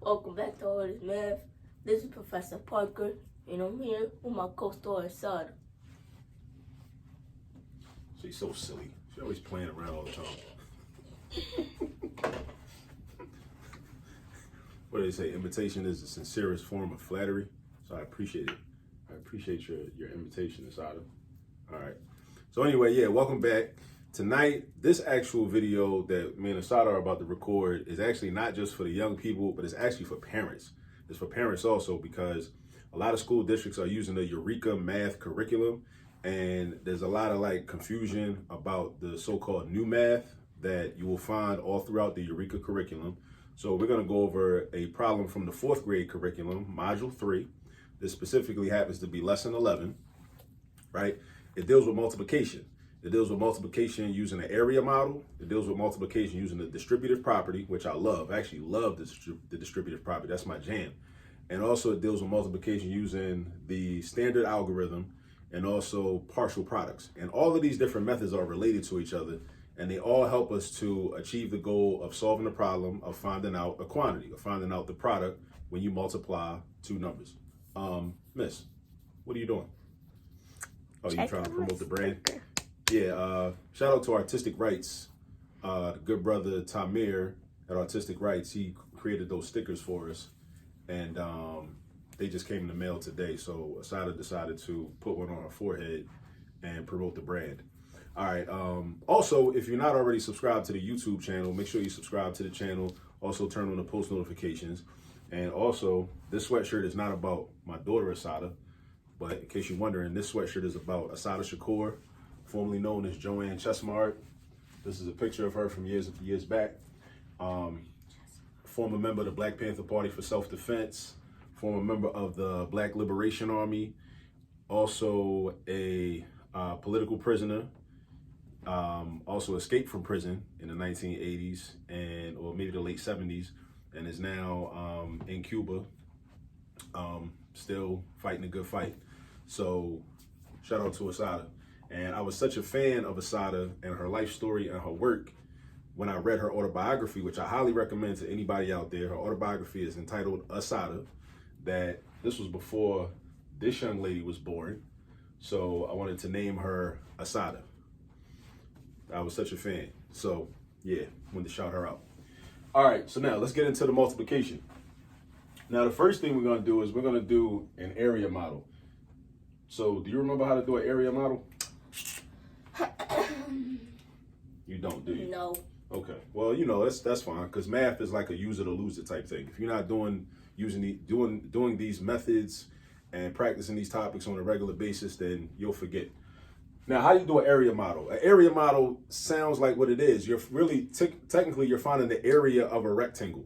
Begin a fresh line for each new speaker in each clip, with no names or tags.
Welcome back to All This Math. This is Professor Parker, and I'm here with my co-star Assata.
She's so silly. She's always playing around all the time. What do they say? Imitation is the sincerest form of flattery. So I appreciate it. I appreciate your invitation, Assata. All right. So anyway, yeah, welcome back. Tonight, this actual video that me and Assata are about to record is actually not just for the young people, but it's actually for parents. It's for parents also because a lot of school districts are using the Eureka math curriculum, and there's a lot of like confusion about the so-called new math that you will find all throughout the Eureka curriculum. So we're going to go over a problem from the 4th grade curriculum, Module 3. This specifically happens to be Lesson 11, right? It deals with multiplication. It deals with multiplication using an area model. It deals with multiplication using the distributive property, which I love. I actually love the distributive property. That's my jam. And also it deals with multiplication using the standard algorithm and also partial products. And all of these different methods are related to each other, and they all help us to achieve the goal of solving the problem of finding out a quantity, of finding out the product when you multiply two numbers. Miss, what are you doing? Oh, you trying to promote the brand? Yeah, shout out to Artistic Rights. The good brother Tamir at Artistic Rights, he created those stickers for us, and they just came in the mail today. So Assata decided to put one on our forehead and promote the brand. All right. Also, if you're not already subscribed to the YouTube channel, make sure you subscribe to the channel. Also, turn on the post notifications. And also, this sweatshirt is not about my daughter Assata, but in case you're wondering, this sweatshirt is about Assata Shakur, formerly known as Joanne Chesmart. This is a picture of her from years back. Former member of the Black Panther Party for Self-Defense, former member of the Black Liberation Army, also a political prisoner, also escaped from prison in the 1980s or maybe the late 70s, and is now in Cuba, still fighting a good fight. So shout out to Assata. And I was such a fan of Assata and her life story and her work when I read her autobiography, which I highly recommend to anybody out there. Her autobiography is entitled Assata, that this was before this young lady was born. So I wanted to name her Assata. I was such a fan. So yeah, wanted to shout her out. All right, so now let's get into the multiplication. Now the first thing we're gonna do is we're gonna do an area model. So do you remember how to do an area model? You don't, do you?
No.
Okay. Well, you know, that's fine, because math is like a use it or lose it type thing. If you're not doing these methods and practicing these topics on a regular basis, then you'll forget. Now, how do you do an area model? An area model sounds like what it is. You're really technically you're finding the area of a rectangle.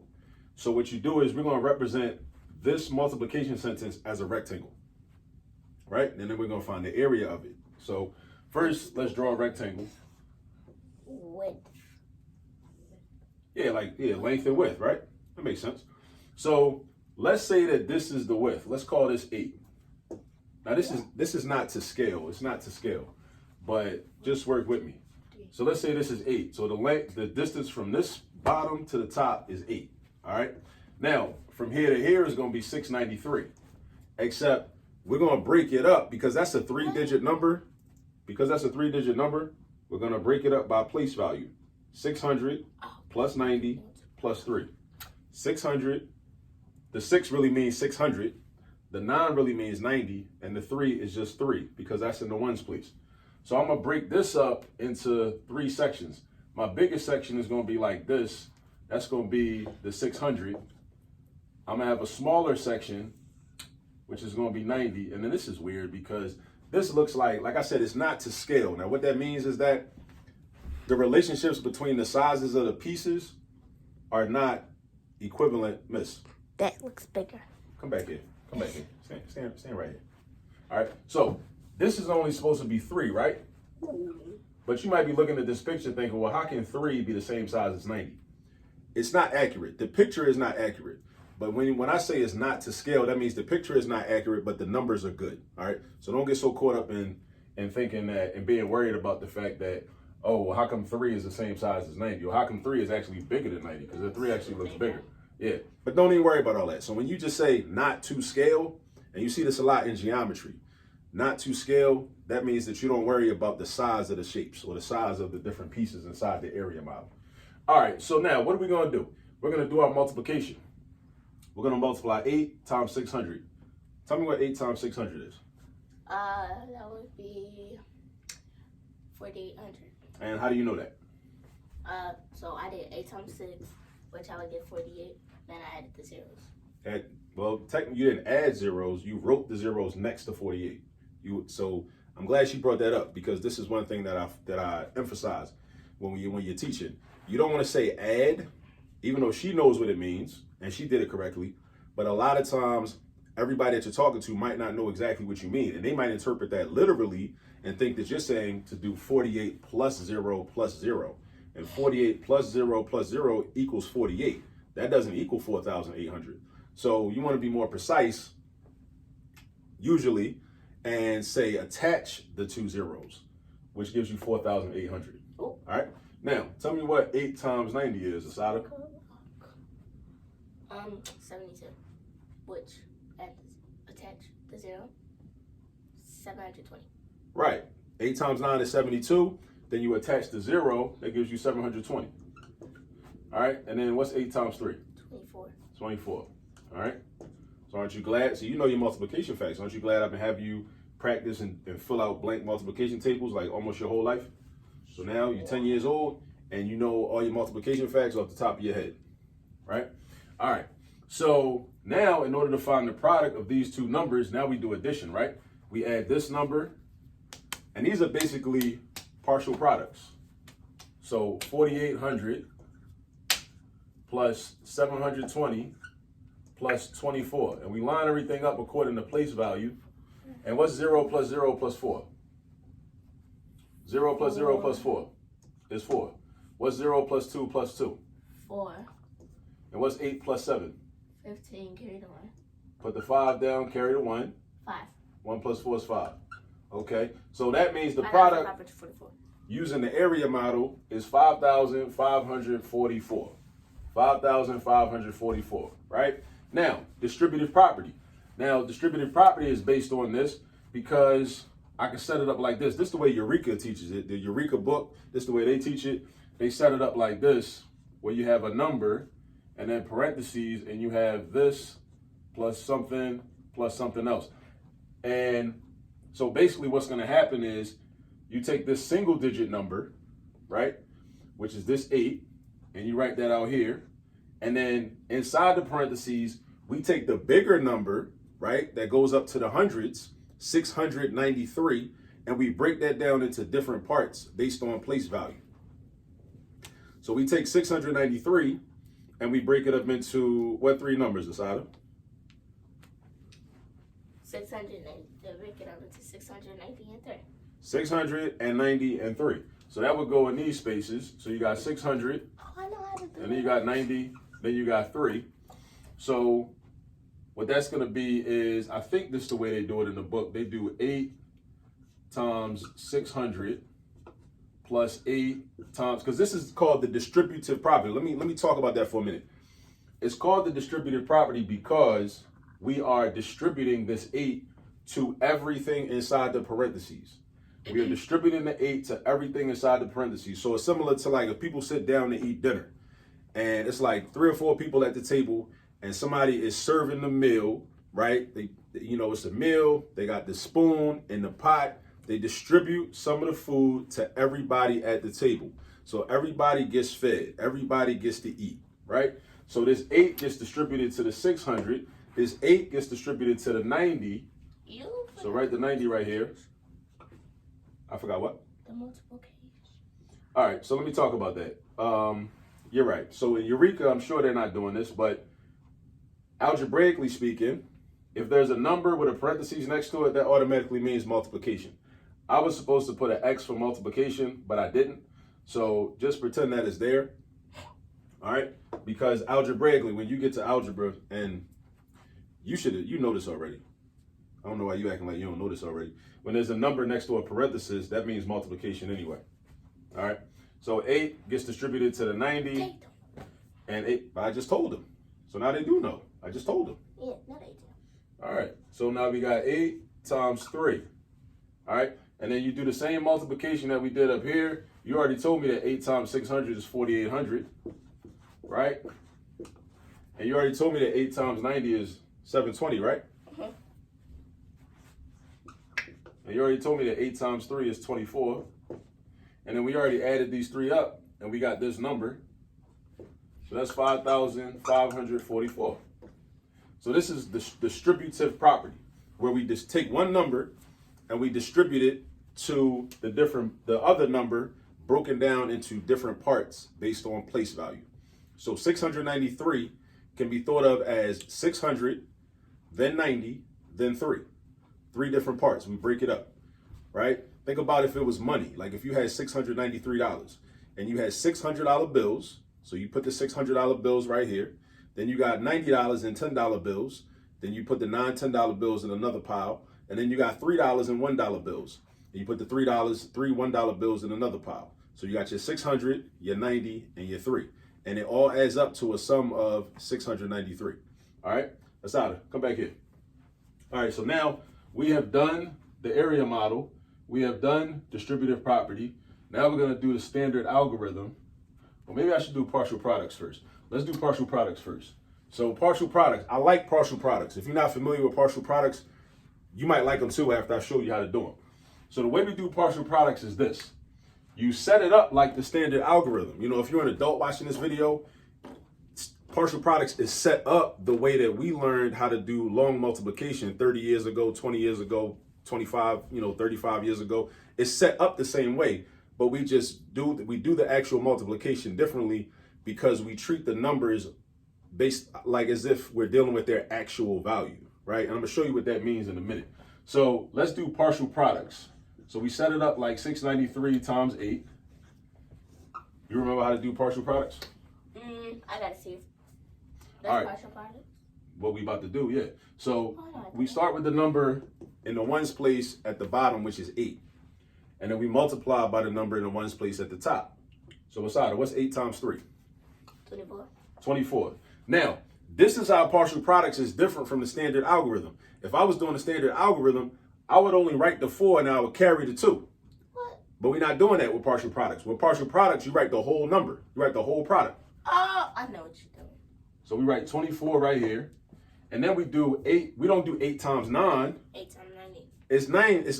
So what you do is we're going to represent this multiplication sentence as a rectangle, right? And then we're going to find the area of it. So first, let's draw a rectangle.
Width.
Yeah, length and width, right? That makes sense. So let's say that this is the width. Let's call this 8. Now this is not to scale. It's not to scale, but just work with me. So let's say this is 8. So the distance from this bottom to the top is 8. All right. Now from here to here is going to be 693. Except we're going to break it up because that's a 3-digit number. Because that's a 3-digit number, we're going to break it up by place value. 600 plus 90 plus 3. 600, the 6 really means 600, the 9 really means 90, and the 3 is just 3 because that's in the ones place. So I'm going to break this up into 3 sections. My biggest section is going to be like this. That's going to be the 600. I'm going to have a smaller section, which is going to be 90. And then this is weird because this looks like I said, it's not to scale. Now, what that means is that the relationships between the sizes of the pieces are not equivalent. Miss,
That looks bigger.
come back here. Come back here. Stand right here. All right. So this is only supposed to be 3, right? But you might be looking at this picture thinking, well, how can 3 be the same size as 90? It's not accurate. The picture is not accurate. But when I say it's not to scale, that means the picture is not accurate, but the numbers are good. All right. So don't get so caught up in thinking that and being worried about the fact that, oh, well, how come 3 is the same size as 90? Or how come 3 is actually bigger than 90? Because the 3 actually looks bigger. Yeah, but don't even worry about all that. So when you just say not to scale, and you see this a lot in geometry, not to scale, that means that you don't worry about the size of the shapes or the size of the different pieces inside the area model. All right, so now what are we going to do? We're going to do our multiplication. We're going to multiply 8 times 600. Tell me what 8 times 600 is.
That would be 4,800.
And how do you know that?
So I did 8 times 6, which I would get 48. Then I added the zeros.
Well, technically you didn't add zeros. You wrote the zeros next to 48. So I'm glad she brought that up, because this is one thing that I emphasize when you're teaching. You don't want to say add, even though she knows what it means and she did it correctly. But a lot of times, everybody that you're talking to might not know exactly what you mean, and they might interpret that literally and think that you're saying to do 48 plus 0 plus 0. And 48 plus 0 plus 0 equals 48. That doesn't equal 4,800. So you want to be more precise, usually, and say attach the 2 zeros, which gives you 4,800. All right? Now, tell me what 8 times 90 is, Assata.
72, which attach the 0, 720.
Right. 8 times 9 is 72. Then you attach the 0, that gives you 720. All right? And then what's 8 times 3?
24.
24. All right? So aren't you glad? So you know your multiplication facts. Aren't you glad I've been having you practice and fill out blank multiplication tables like almost your whole life? So now you're 10 years old and you know all your multiplication facts off the top of your head, right? All right. So now in order to find the product of these two numbers, now we do addition, right? We add this number, and these are basically partial products. So 4,800 plus 720 plus 24. And we line everything up according to place value. And what's 0 plus 0 plus 4? 0 plus 0 plus 4 is 4. What's 0 plus 2 plus 2?
4.
And what's 8 plus 7?
15, carry the 1.
Put the 5 down, carry the 1.
5.
1 plus 4 is 5. Okay, so that means the product using the area model is 5,544. 5,544, right? Now, distributive property. Now, distributive property is based on this because I can set it up like this. This is the way Eureka teaches it. The Eureka book, this is the way they teach it. They set it up like this, where you have a number and then parentheses, and you have this plus something else. And so basically what's going to happen is you take this single digit number, right, which is this 8, and you write that out here. And then inside the parentheses, we take the bigger number, right, that goes up to the hundreds, 693, and we break that down into different parts based on place value. So we take 693 and we break it up into what 3 numbers, Assata?
690. They break it up into 690 and 3.
690 and 3. So that would go in these spaces. So you got 600,
I know how to do
and then you got 90, then you got 3. So what that's going to be is, I think this is the way they do it in the book. They do 8 times 600 plus 8 times, because this is called the distributive property. Let me talk about that for a minute. It's called the distributive property because we are distributing this 8 to everything inside the parentheses. We are distributing the 8 to everything inside the parentheses. So it's similar to like if people sit down to eat dinner, and it's like 3 or 4 people at the table, and somebody is serving the meal, right? It's a meal. They got the spoon and the pot. They distribute some of the food to everybody at the table. So everybody gets fed. Everybody gets to eat, right? So this 8 gets distributed to the 600. This 8 gets distributed to the 90. So write the 90 right here. I forgot what?
The multiplication.
All right, so let me talk about that. You're right. So in Eureka, I'm sure they're not doing this, but algebraically speaking, if there's a number with a parentheses next to it, that automatically means multiplication. I was supposed to put an X for multiplication, but I didn't. So just pretend that it's there. All right? Because algebraically, when you get to algebra, and you know this already. I don't know why you acting like you don't know this already. When there's a number next to a parenthesis, that means multiplication anyway. All right? So 8 gets distributed to the 90. And 8, I just told him. So now they do know. I just told them.
Yeah, no, they do.
All right. So now we got 8 times 3. All right. And then you do the same multiplication that we did up here. You already told me that 8 times 600 is 4,800. Right? And you already told me that 8 times 90 is 720, right?
Mm-hmm.
And you already told me that 8 times 3 is 24. And then we already added these 3 up, and we got this number. So that's 5,544. So this is the distributive property, where we just take one number and we distribute it to the other number broken down into different parts based on place value. So 693 can be thought of as 600, then 90, then 3. 3 different parts. We break it up, right? Think about if it was money. Like if you had $693 and you had $600 bills. So you put the $600 bills right here. Then you got $90 and $10 bills. Then you put the non-$10 bills in another pile. And then you got $3 and $1 bills. And you put the three $1 bills in another pile. So you got your 600, your 90, and your 3. And it all adds up to a sum of 693. All right, Assata, come back here. All right, so now we have done the area model. We have done distributive property. Now we're gonna do the standard algorithm. Well, maybe I should do partial products first. Let's do partial products first. So partial products, I like partial products. If you're not familiar with partial products, you might like them too after I show you how to do them. So the way we do partial products is this. You set it up like the standard algorithm. You know, if you're an adult watching this video, partial products is set up the way that we learned how to do long multiplication 30 years ago, 20 years ago, 25, 35 years ago. It's set up the same way, but we do the actual multiplication differently because we treat the numbers based like as if we're dealing with their actual value, right? And I'm gonna show you what that means in a minute. So let's do partial products. So we set it up like 693 times 8. You remember how to do partial products?
I gotta see. That's
all right.
Partial products?
What we about to do, yeah. So we start with the number in the ones place at the bottom, which is 8. And then we multiply by the number in the ones place at the top. So Assata, what's 8 times 3?
24.
24. Now, this is how partial products is different from the standard algorithm. If I was doing the standard algorithm, I would only write the 4 and I would carry the 2.
What?
But we're not doing that with partial products. With partial products, you write the whole number. You write the whole product.
Oh, I know what you're doing.
So we write 24 right here. And then we do 8. We don't do 8 times 9.
8 times 90.
It's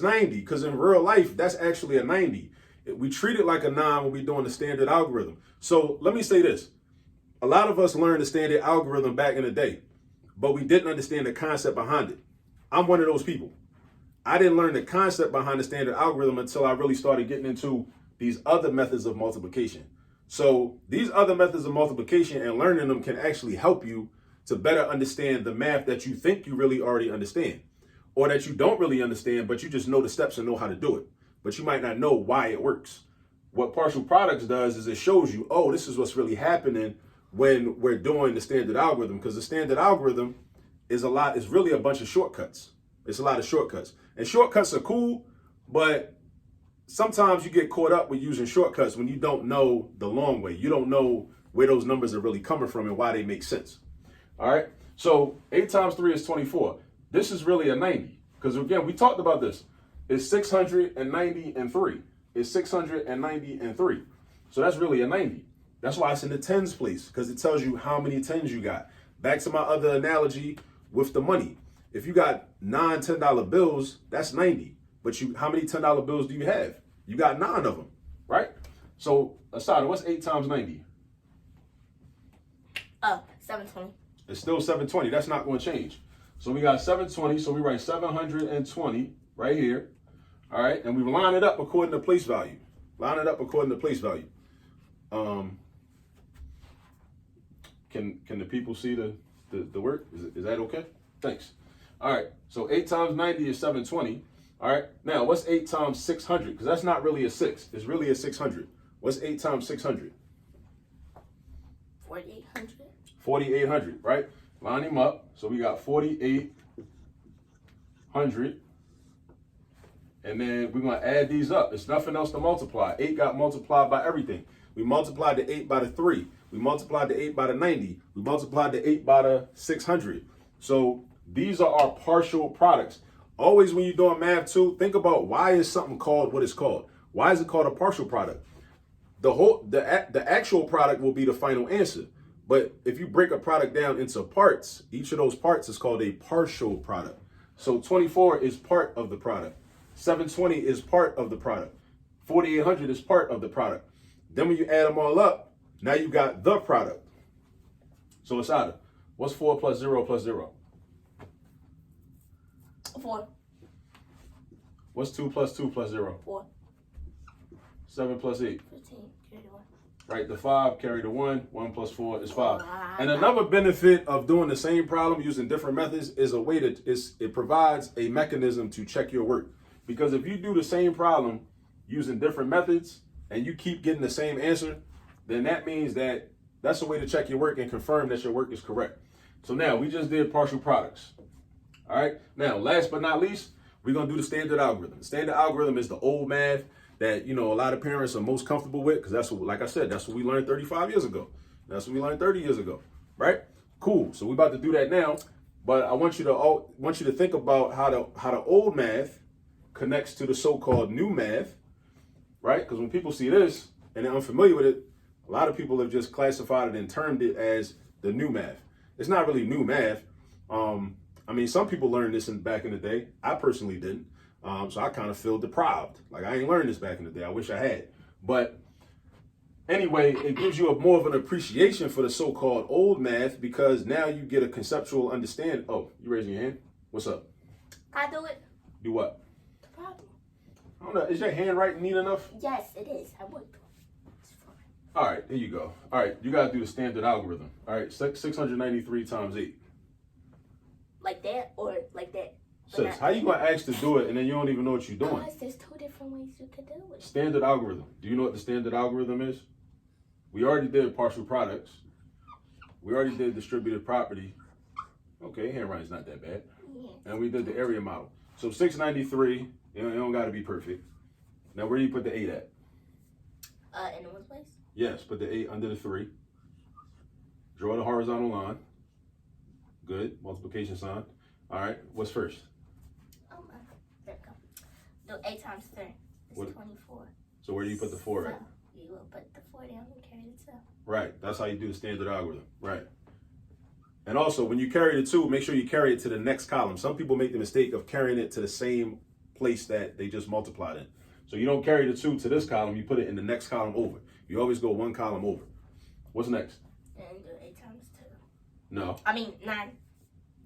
90, because in real life, that's actually a 90. We treat it like a 9 when we're doing the standard algorithm. So let me say this. A lot of us learned the standard algorithm back in the day, but we didn't understand the concept behind it. I'm one of those people. I didn't learn the concept behind the standard algorithm until I really started getting into these other methods of multiplication. So these other methods of multiplication and learning them can actually help you to better understand the math that you think you really already understand, or that you don't really understand, but you just know the steps and know how to do it, but you might not know why it works. What partial products does is it shows you, oh, this is what's really happening when we're doing the standard algorithm, because the standard algorithm is really a bunch of shortcuts. It's a lot of shortcuts. And shortcuts are cool, but sometimes you get caught up with using shortcuts when you don't know the long way. You don't know where those numbers are really coming from and why they make sense. All right. So 8 times 3 is 24. This is really a 90. Because again, we talked about this. It's 690 and 3. It's 690 and 3. So that's really a 90. That's why it's in the tens place, because it tells you how many tens you got. Back to my other analogy with the money. If you got $10 bills, that's 90. But how many $10 bills do you have? You got 9 of them, right? So, Assata, what's 8 times 90?
720.
It's still 720. That's not going to change. So we got 720. So we write 720 right here. All right. And we line it up according to place value. Line it up according to place value. Can the people see the work? Is that okay? Thanks. All right. So 8 times 90 is 720. All right. Now, what's 8 times 600? Because that's not really a 6. It's really a 600. What's 8 times 600?
4,800.
4,800, right? Line them up. So we got 4,800. And then we're going to add these up. There's nothing else to multiply. 8 got multiplied by everything. We multiplied the 8 by the 3. We multiplied the 8 by the 90. We multiplied the 8 by the 600. So these are our partial products. Always when you're doing math too, think about why is something called what it's called. Why is it called a partial product? The actual product will be the final answer. But if you break a product down into parts, each of those parts is called a partial product. So 24 is part of the product. 720 is part of the product. 4800 is part of the product. Then when you add them all up, now you got the product. So Assata, what's 4 plus 0 plus 0?
4.
What's 2 plus 2 plus 0?
4.
7 plus 8?
15. Carry the 1.
Right, the 5, carry the 1. 1 plus 4 is 5.
Oh,
And another benefit of doing the same problem using different methods is a way that it provides a mechanism to check your work. Because if you do the same problem using different methods and you keep getting the same answer, then that means that that's a way to check your work and confirm that your work is correct. So now we just did partial products. All right. Now, last but not least, we're going to do the standard algorithm. The standard algorithm is the old math that, you know, a lot of parents are most comfortable with because that's what, like I said, that's what we learned 35 years ago. That's what we learned 30 years ago. Right. Cool. So we're about to do that now. But I want you to think about how the old math connects to the so-called new math. Right. Because when people see this and they're unfamiliar with it, a lot of people have just classified it and termed it as the new math. It's not really new math. I mean, some people learned this back in the day. I personally didn't. So I kind of feel deprived. Like I ain't learned this back in the day. I wish I had. But anyway, it gives you more of an appreciation for the so-called old math because now you get a conceptual understanding. Oh, you raising your hand? What's up?
I do it.
Do what?
The problem.
I don't know. Is your handwriting neat enough?
Yes, it is. I would.
All right, there you go. All right, you got to do the standard algorithm. All right, 693 times 8.
Like that or like that?
Sis, how you going to ask to do it and then you don't even know what you're doing?
Because there's 2 different ways you could do it.
Standard algorithm. Do you know what the standard algorithm is? We already did partial products. We already did distributive property. Okay, handwriting's not that bad.
Yeah.
And we did the area model. So 693, you don't got to be perfect. Now, where do you put the 8 at?
In the one place?
Yes, put the 8 under the 3. Draw the horizontal line. Good. Multiplication sign. All right. What's first?
Oh my. There we go. Do 8 times 3. It's
What?
24.
So where do you put the 4 at?
So you will put the 4 down and carry the 2.
Right. That's how you do the standard algorithm. Right. And also, when you carry the 2, make sure you carry it to the next column. Some people make the mistake of carrying it to the same place that they just multiplied in. So you don't carry the 2 to this column. You put it in the next column over. You always go 1 column over. What's next?
And do 8 times 2.
No.
I mean, 9.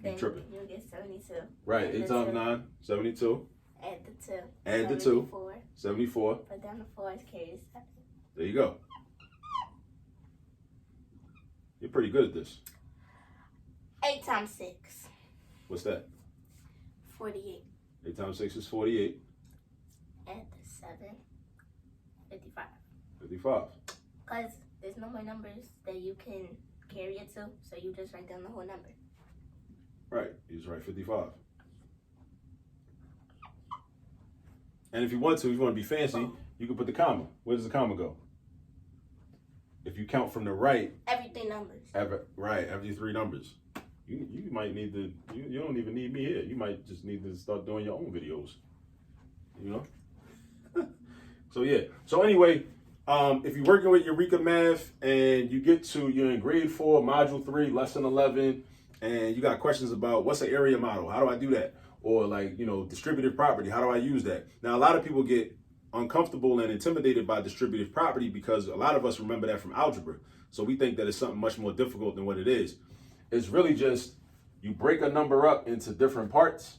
Then
You tripping.
you'll get 72.
Right.
Add
8
the
times
2.
9, 72.
Add the 2.
Add the 2.
74.
74.
Put down the 4. Carry the 7.
There you go. You're pretty good at this.
8 times 6.
What's that?
48.
8 times 6 is 48.
Add the 7. 55.
55.
Because there's no more numbers that you can carry it to, so you just write down the whole number.
Right. You just write 55. And if you want to be fancy, you can put the comma. Where does the comma go? If you count from the right.
Every 3 numbers.
Every 3 numbers. You might need to, you don't even need me here. You might just need to start doing your own videos. You know? So yeah. So anyway, if you're working with Eureka Math and you're in grade 4, module 3, lesson 11, and you got questions about what's an area model? How do I do that? Or like, distributive property, how do I use that? Now, a lot of people get uncomfortable and intimidated by distributive property because a lot of us remember that from algebra. So we think that it's something much more difficult than what it is. It's really just you break a number up into different parts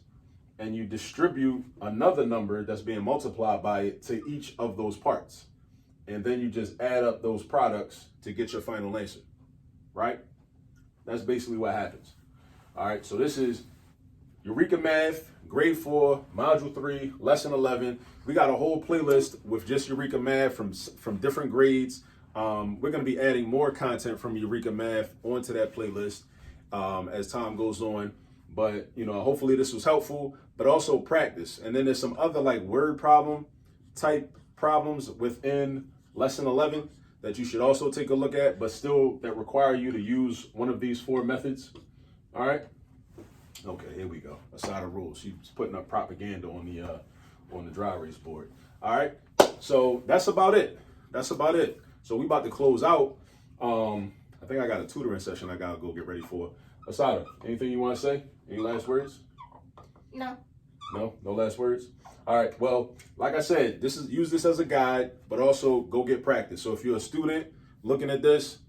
and you distribute another number that's being multiplied by it to each of those parts. And then you just add up those products to get your final answer, right? That's basically what happens. All right, so this is Eureka Math, grade 4, module 3, lesson 11. We got a whole playlist with just Eureka Math from different grades. We're going to be adding more content from Eureka Math onto that playlist as time goes on. But, hopefully this was helpful, but also practice. And then there's some other like word problem type problems within lesson 11 that you should also take a look at, but still that require you to use one of these 4 methods. All right. Okay, here we go. Assata rules. She's putting up propaganda on the dry erase board. All right. So that's about it. That's about it. So we about to close out. I think I got a tutoring session I gotta go get ready for. Assata, anything you want to say? Any last words?
No.
No last words. All right. Well, like I said, use this as a guide, but also go get practice. So if you're a student looking at this,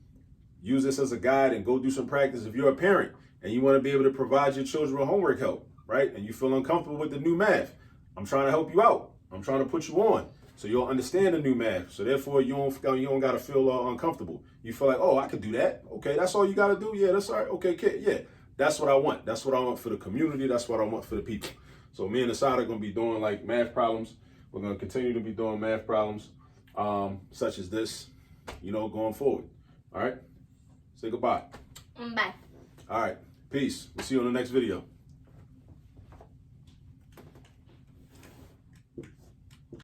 use this as a guide and go do some practice. If you're a parent and you want to be able to provide your children with homework help, right? And you feel uncomfortable with the new math, I'm trying to help you out. I'm trying to put you on so you'll understand the new math. So therefore, you don't got to feel uncomfortable. You feel like, oh, I could do that. Okay, that's all you got to do. Yeah, that's all right. Okay, kid. Yeah, that's what I want. That's what I want for the community. That's what I want for the people. So me and Assata are going to be doing like math problems. We're going to continue to be doing math problems such as this, going forward. All right. Say goodbye.
Bye.
All right. Peace. We'll see you on the next video.